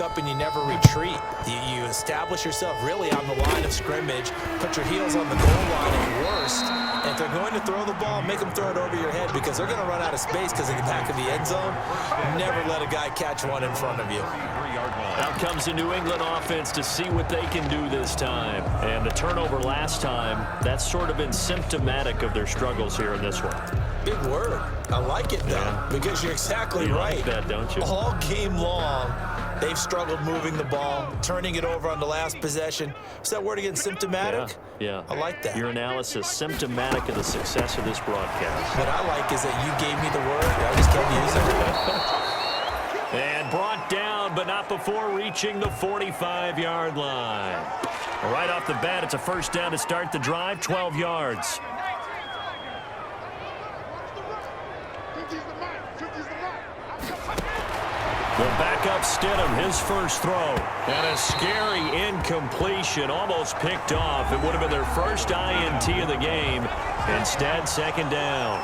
up and you never retreat. You establish yourself really on the line of scrimmage, put your heels on the goal line at worst, and if they're going to throw the ball, make them throw it over your head because they're going to run out of space because of the back of the end zone. Never let a guy catch one in front of you. Out comes the New England offense to see what they can do this time. And the turnover last time, that's sort of been symptomatic of their struggles here in this one. Big word. I like it, though, because you're exactly right. Like that, don't you? All game long, they've struggled moving the ball, turning it over on the last possession. Is that word again, symptomatic? Yeah. I like that. Your analysis, symptomatic of the success of this broadcast. What I like is that you gave me the word. I just kept using it. And brought down, but not before reaching the 45-yard line. Right off the bat, it's a first down to start the drive, 12 yards. The backup Stidham, his first throw. And a scary incompletion, almost picked off. It would have been their first INT of the game. Instead, second down.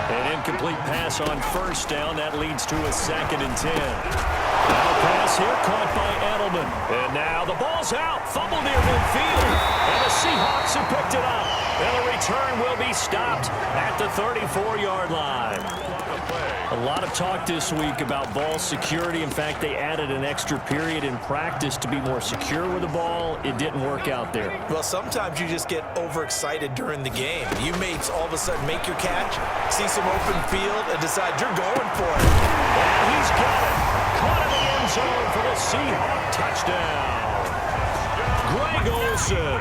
An incomplete pass on first down. That leads to a 2nd and 10. Now pass here caught by Edelman. And now the ball's out. Fumble near midfield. And the Seahawks have picked it up. And the return will be stopped at the 34-yard line. A lot of talk this week about ball security. In fact, they added an extra period in practice to be more secure with the ball. It didn't work out there. Well, sometimes you just get overexcited during the game. You may all of a sudden make your catch, see some open field, and decide you're going for it. And he's got it. Caught in the end zone for the Seahawk touchdown. Greg Olsen.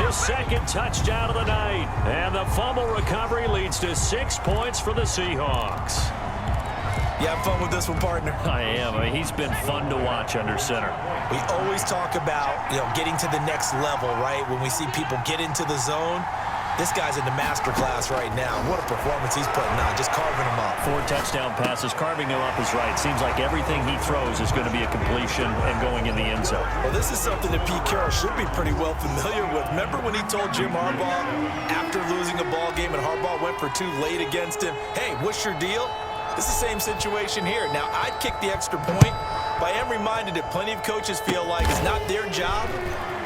His second touchdown of the night. And the fumble recovery leads to 6 points for the Seahawks. You have fun with this one, partner? I am. I mean, he's been fun to watch under center. We always talk about, getting to the next level, right? When we see people get into the zone. This guy's in the master class right now. What a performance he's putting on, just carving them up. 4 touchdown passes. Carving him up is right. Seems like everything he throws is going to be a completion and going in the end zone. Well, this is something that Pete Carroll should be pretty well familiar with. Remember when he told Jim Harbaugh after losing a ball game and Harbaugh went for 2 late against him, hey, what's your deal? It's the same situation here. Now, I'd kick the extra point, but I am reminded that plenty of coaches feel like it's not their job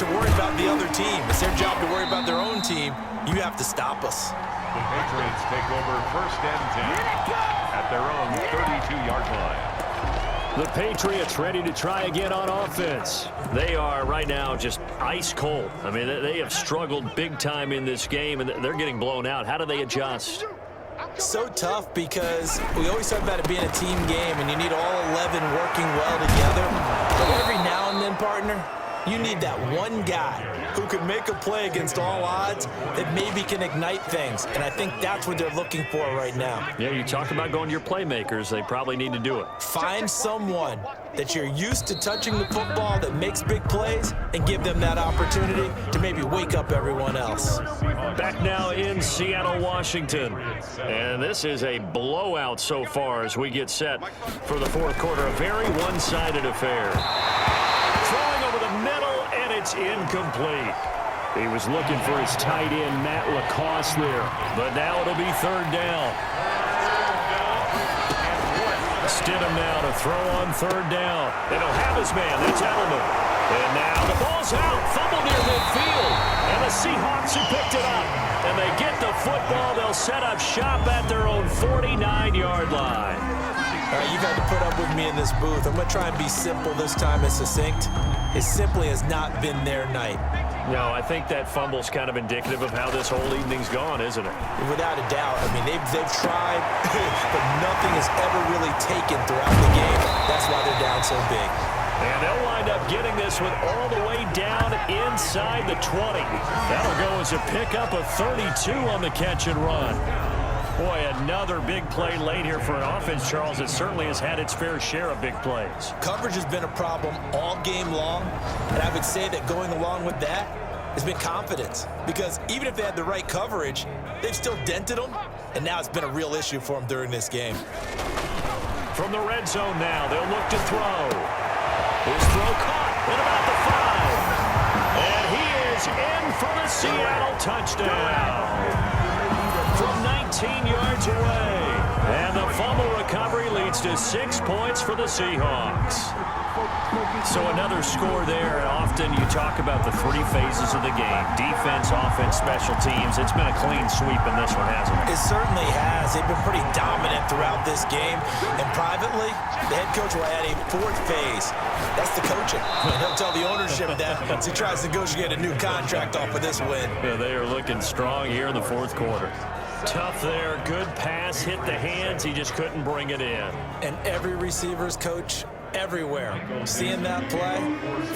to worry about the other team. It's their job to worry about their own team. You have to stop us. The Patriots take over 1st and 10 at their own 32-yard line. The Patriots ready to try again on offense. They are right now just ice cold. I mean, they have struggled big time in this game, and they're getting blown out. How do they adjust? So tough because we always talk about it being a team game and you need all 11 working well together. But every now and then, partner, you need that one guy who can make a play against all odds that maybe can ignite things. And I think that's what they're looking for right now. Yeah, you talk about going to your playmakers. They probably need to do it. Find someone that you're used to touching the football that makes big plays and give them that opportunity to maybe wake up everyone else. Back now in Seattle, Washington. And this is a blowout so far as we get set for the 4th quarter. A very one-sided affair. Throwing over the middle, and it's incomplete. He was looking for his tight end, Matt Lacoste there. But now it'll be 3rd down. Stidham now to throw on 3rd down. And he'll have his man. That's Edelman. And now the ball's out. Fumble near midfield. And the Seahawks have picked it up. And they get the football. They'll set up shop at their own 49-yard line. All right, you've had to put up with me in this booth. I'm going to try and be simple this time and succinct. It simply has not been their night. No, I think that fumble's kind of indicative of how this whole evening's gone, isn't it? Without a doubt. I mean, they've tried, but nothing has ever really taken throughout the game. That's why they're down so big. And they'll wind up getting this one all the way down inside the 20. That'll go as a pickup of 32 on the catch and run. Boy, another big play late here for an offense, Charles. It certainly has had its fair share of big plays. Coverage has been a problem all game long, and I would say that going along with that has been confidence. Because even if they had the right coverage, they've still dented them, and now it's been a real issue for them during this game. From the red zone now, they'll look to throw. His throw caught at about the 5. And he is in for the Seattle touchdown. From 19 yards away. And the fumble recovery leads to 6 points for the Seahawks. So another score there. Often you talk about the 3 phases of the game: defense, offense, special teams. It's been a clean sweep in this one, hasn't it? It certainly has. They've been pretty dominant throughout this game. And privately, the head coach will add a 4th phase. That's the coaching. And he'll tell the ownership that as he tries to negotiate a new contract off of this win. Yeah, they are looking strong here in the 4th quarter. Tough there. Good pass. Hit the hands. He just couldn't bring it in. And every receiver's coach everywhere. Seeing that play,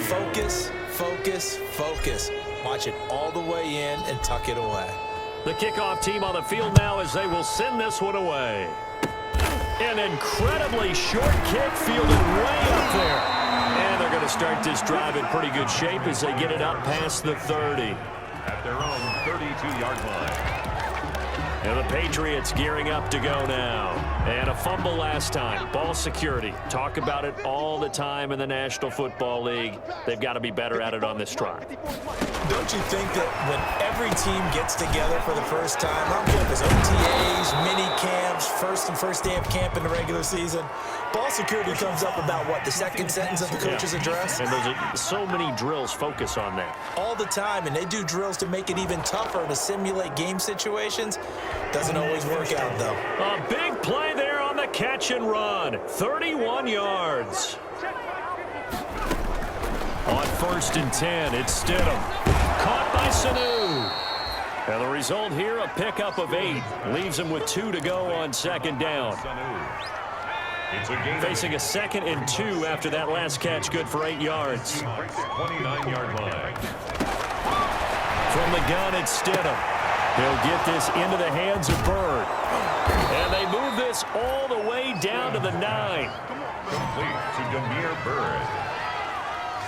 focus, focus, focus. Watch it all the way in and tuck it away. The kickoff team on the field now as they will send this one away. An incredibly short kick fielded way up there. And they're going to start this drive in pretty good shape as they get it up past the 30. At their own 32-yard line. And the Patriots gearing up to go now. And a fumble last time. Ball security. Talk about it all the time in the National Football League. They've got to be better at it on this drive. Don't you think that when every team gets together for the first time, I don't care if it's OTAs, mini camps, first day of camp in the regular season, ball security comes up about what, the second sentence of the coach's address? And there's so many drills focus on that. All the time, and they do drills to make it even tougher to simulate game situations. Doesn't always work out, though. A big play there on the catch and run. 31 yards. On 1st and 10, it's Stidham. Caught by Sanu. And the result here, a pickup of 8. Leaves him with 2 to go on 2nd down. Facing a 2nd and 2 after that last catch, good for 8 yards. 29-yard line. From the gun, it's Stidham. He'll get this into the hands of Bird. And they move this all the way down to the 9. Complete to Demir Bird.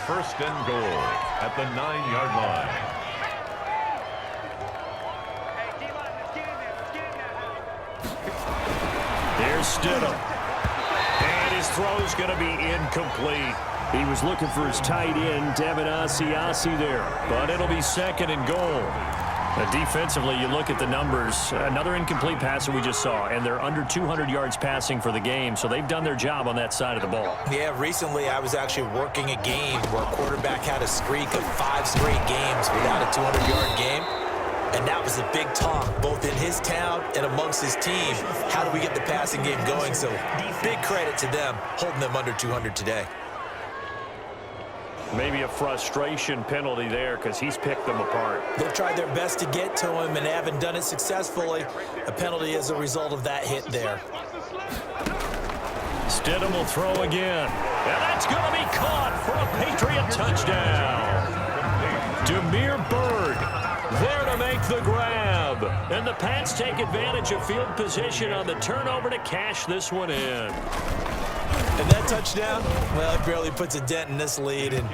1st and goal at the 9-yard line. Here's Stidham. And his throw's going to be incomplete. He was looking for his tight end, Devin Asiasi there. But it'll be 2nd and goal. Defensively, you look at the numbers. Another incomplete pass that we just saw, and they're under 200 yards passing for the game, so they've done their job on that side of the ball. Yeah, recently I was actually working a game where a quarterback had a streak of 5 straight games without a 200-yard game, and that was a big talk, both in his town and amongst his team. How do we get the passing game going? So big credit to them, holding them under 200 today. Maybe a frustration penalty there because he's picked them apart. They've tried their best to get to him and haven't done it successfully. A penalty is a result of that hit there. Stidham will throw again. And that's going to be caught for a Patriot touchdown. Demir Bird there to make the grab. And the Pats take advantage of field position on the turnover to cash this one in. And that touchdown, well, it barely puts a dent in this lead. And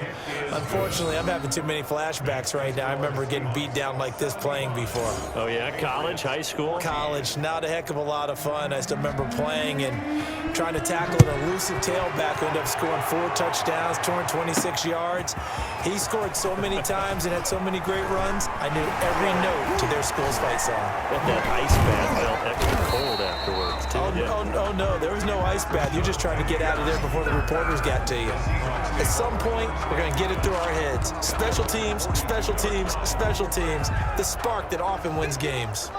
unfortunately, I'm having too many flashbacks right now. I remember getting beat down like this playing before. Oh, yeah? College, high school? College, not a heck of a lot of fun. I still remember playing and trying to tackle an elusive tailback who ended up scoring 4 touchdowns, 226 yards. He scored so many times and had so many great runs, I knew every note to their school's fight song. That ice bath felt extra cold afterwards, too. Oh, no, there was no ice bath. You're just trying to get out of there before the reporters got to you. At some point, we're going to get it through our heads. Special teams, special teams, special teams. The spark that often wins games.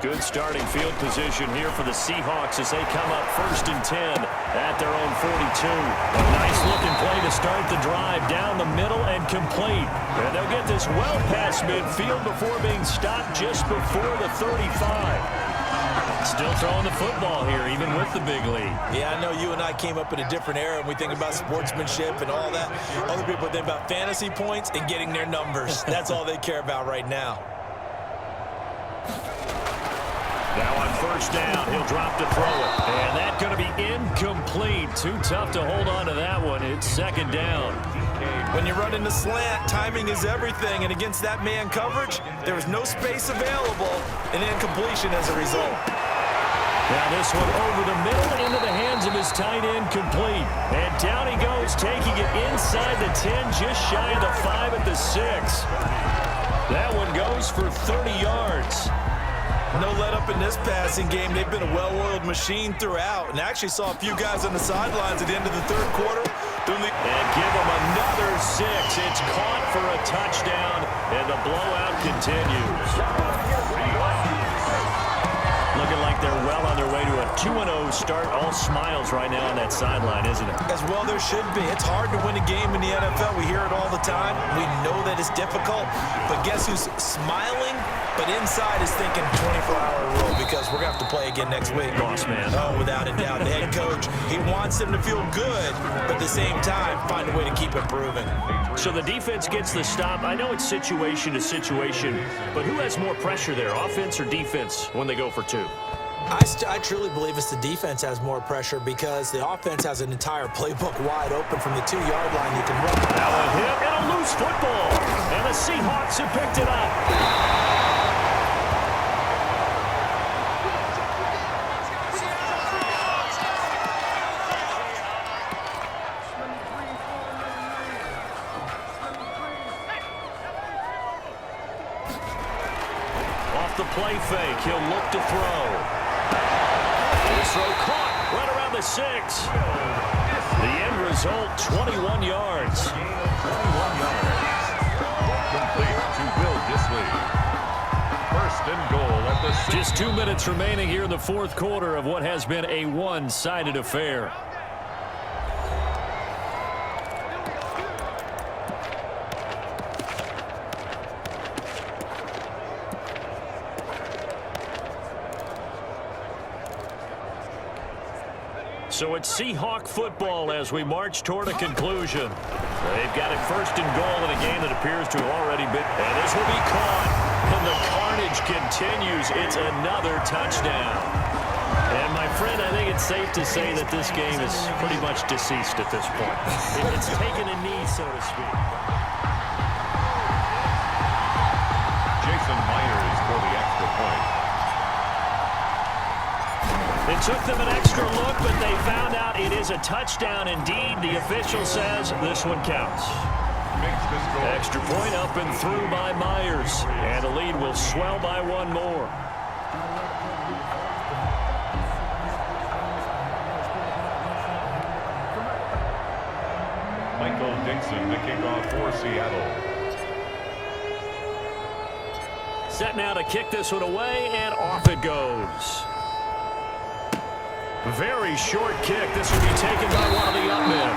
Good starting field position here for the Seahawks as they come up 1st and 10 at their own 42. A nice-looking play to start the drive down the middle and complete. And they'll get this well past midfield before being stopped just before the 35. Still throwing the football here, even with the big lead. Yeah, I know you and I came up in a different era, and we think about sportsmanship and all that. Other people think about fantasy points and getting their numbers. That's all they care about right now. Now on 1st down, he'll drop to throw it. And that's going to be incomplete. Too tough to hold on to that one. It's 2nd down. When you run in the slant, timing is everything. And against that man coverage, there was no space available, and incompletion as a result. Now this one over the middle into the hands of his tight end, complete. And down he goes, taking it inside the 10, just shy of the 5 at the 6. That one goes for 30 yards. No let up in this passing game. They've been a well-oiled machine throughout, and actually saw a few guys on the sidelines at the end of the third quarter. And give them another 6. It's caught for a touchdown, and the blowout continues. Looking like they're well on their way to a 2-0 start. All smiles right now on that sideline, isn't it? As well there should be. It's hard to win a game in the NFL. We hear it all the time. We know that it's difficult. But guess who's smiling, but inside is thinking 24-hour rule because we're going to have to play again next week. Boss man. Oh, without a doubt. The head coach, he wants them to feel good, but at the same time, find a way to keep improving. So the defense gets the stop. I know it's situation to situation, but who has more pressure there, offense or defense, when they go for 2? I truly believe it's the defense has more pressure because the offense has an entire playbook wide open from the 2-yard line. You can run. Now a hit and a loose football, and the Seahawks have picked it up. The play fake, he'll look to throw. This throw caught right around the 6. The end result, 21 yards. 21 yards. Complete to Will Disley. First and goal at the 6. Just 2 minutes remaining here in the fourth quarter of what has been a one-sided affair. So it's Seahawk football as we march toward a conclusion. They've got it first and goal in a game that appears to have already been. And this will be caught. And the carnage continues. It's another touchdown. And my friend, I think it's safe to say that this game is pretty much deceased at this point. It's taken a knee, so to speak. Jason Myers for the extra point. It took them an extra look, but they found out it is a touchdown indeed. The official says this one counts. Extra point up and through by Myers. And the lead will swell by one more. Michael Dixon to kick off for Seattle. Set now to kick this one away, and off it goes. Very short kick. This will be taken by one of the up men.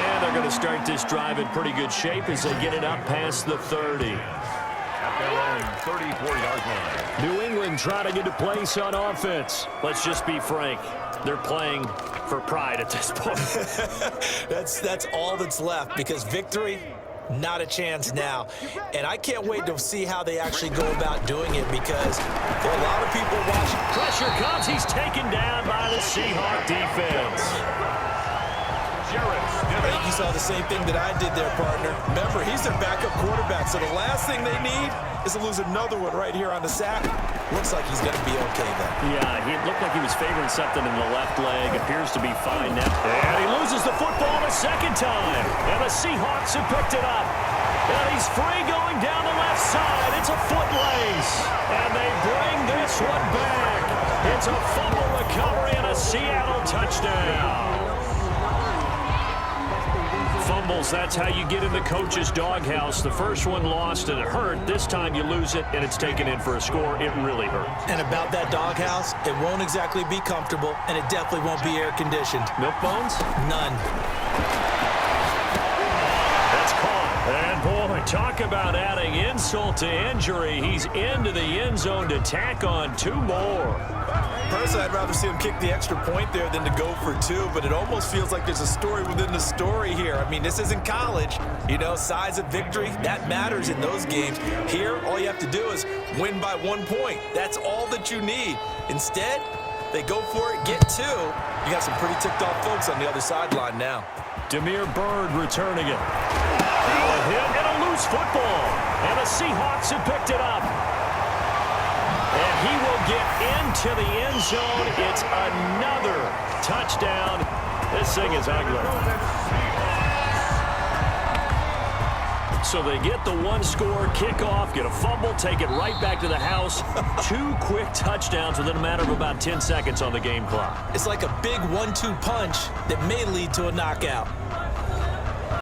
And they're going to start this drive in pretty good shape as they get it up past the 30. At their own 34-yard line. New England trying to get a place on offense. Let's just be frank. They're playing for pride at this point. That's all that's left because victory, not a chance now. And I can't wait to see how they actually go about doing it because there are a lot of people watching. Pressure comes. He's taken down by the Seahawk defense. I think you saw the same thing that I did there, partner. Remember, he's their backup quarterback, so the last thing they need is to lose another one right here on the sack. Looks like he's going to be okay, though. Yeah, he looked like he was favoring something in the left leg. Appears to be fine now. And he loses the football a second time. And the Seahawks have picked it up. And he's free going down the left side. It's a foot race. And they bring this one back. It's a fumble recovery and a Seattle touchdown. Fumbles, that's how you get in the coach's doghouse. The first one lost and it hurt. This time you lose it and it's taken in for a score. It really hurt. And about that doghouse, it won't exactly be comfortable, and it definitely won't be air-conditioned. Milk bones? None. That's caught. And boy, talk about adding insult to injury. He's into the end zone to tack on 2 more. Personally, I'd rather see him kick the extra point there than to go for 2, but it almost feels like there's a story within the story here. I mean, this isn't college. You know, size of victory, that matters in those games. Here, all you have to do is win by 1 point. That's all that you need. Instead, they go for it, get 2. You got some pretty ticked-off folks on the other sideline now. Demir Bird returning it. Now a hit and a loose football. And the Seahawks have picked it up. And he will get into the end zone. It's another touchdown. This thing is ugly. So they get the one-score kickoff, get a fumble, take it right back to the house. 2 quick touchdowns within a matter of about 10 seconds on the game clock. It's like a big 1-2 punch that may lead to a knockout.